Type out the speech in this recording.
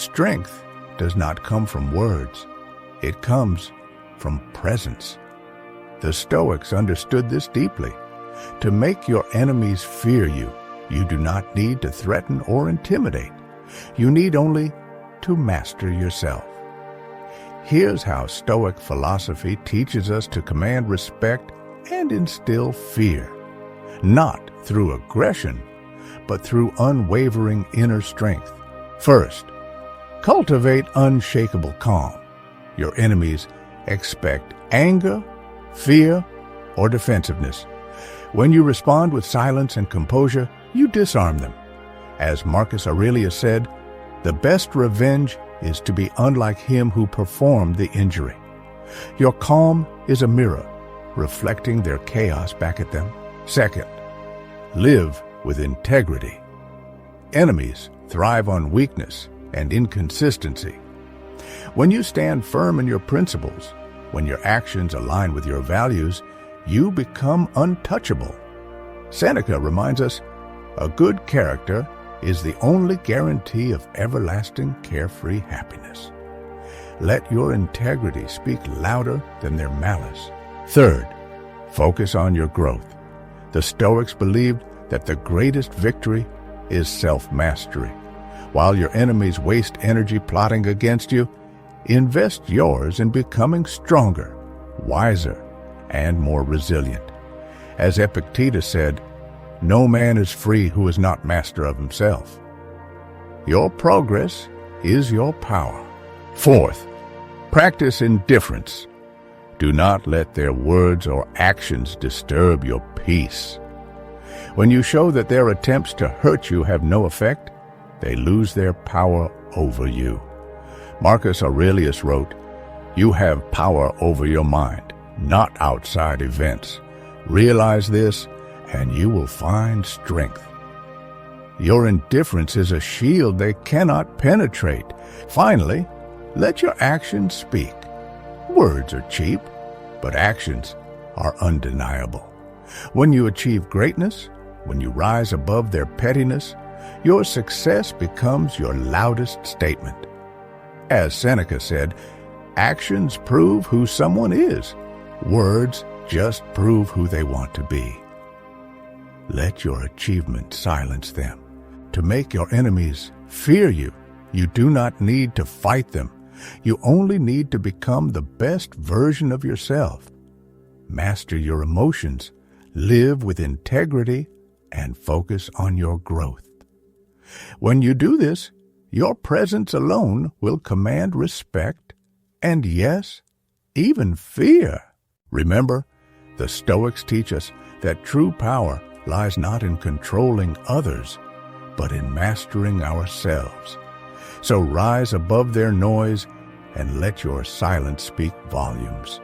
Strength does not come from words. It comes from presence. The Stoics understood this deeply. To make your enemies fear you, you do not need to threaten or intimidate. You need only to master yourself. Here's how Stoic philosophy teaches us to command respect and instill fear, not through aggression, but through unwavering inner strength. First, cultivate unshakable calm. Your enemies expect anger, fear, or defensiveness. When you respond with silence and composure, you disarm them. As Marcus Aurelius said, the best revenge is to be unlike him who performed the injury. Your calm is a mirror, reflecting their chaos back at them. Second, live with integrity. Enemies thrive on weakness and inconsistency. When you stand firm in your principles, when your actions align with your values, you become untouchable. Seneca reminds us, a good character is the only guarantee of everlasting carefree happiness. Let your integrity speak louder than their malice. Third, focus on your growth. The Stoics believed that the greatest victory is self-mastery. While your enemies waste energy plotting against you, invest yours in becoming stronger, wiser, and more resilient. As Epictetus said, no man is free who is not master of himself. Your progress is your power. Fourth, practice indifference. Do not let their words or actions disturb your peace. When you show that their attempts to hurt you have no effect, they lose their power over you. Marcus Aurelius wrote, "You have power over your mind, not outside events. Realize this, and you will find strength." Your indifference is a shield they cannot penetrate. Finally, let your actions speak. Words are cheap, but actions are undeniable. When you achieve greatness, when you rise above their pettiness, your success becomes your loudest statement. As Seneca said, actions prove who someone is. Words just prove who they want to be. Let your achievement silence them. To make your enemies fear you, you do not need to fight them. You only need to become the best version of yourself. Master your emotions, live with integrity, and focus on your growth. When you do this, your presence alone will command respect and, yes, even fear. Remember, the Stoics teach us that true power lies not in controlling others, but in mastering ourselves. So rise above their noise and let your silence speak volumes.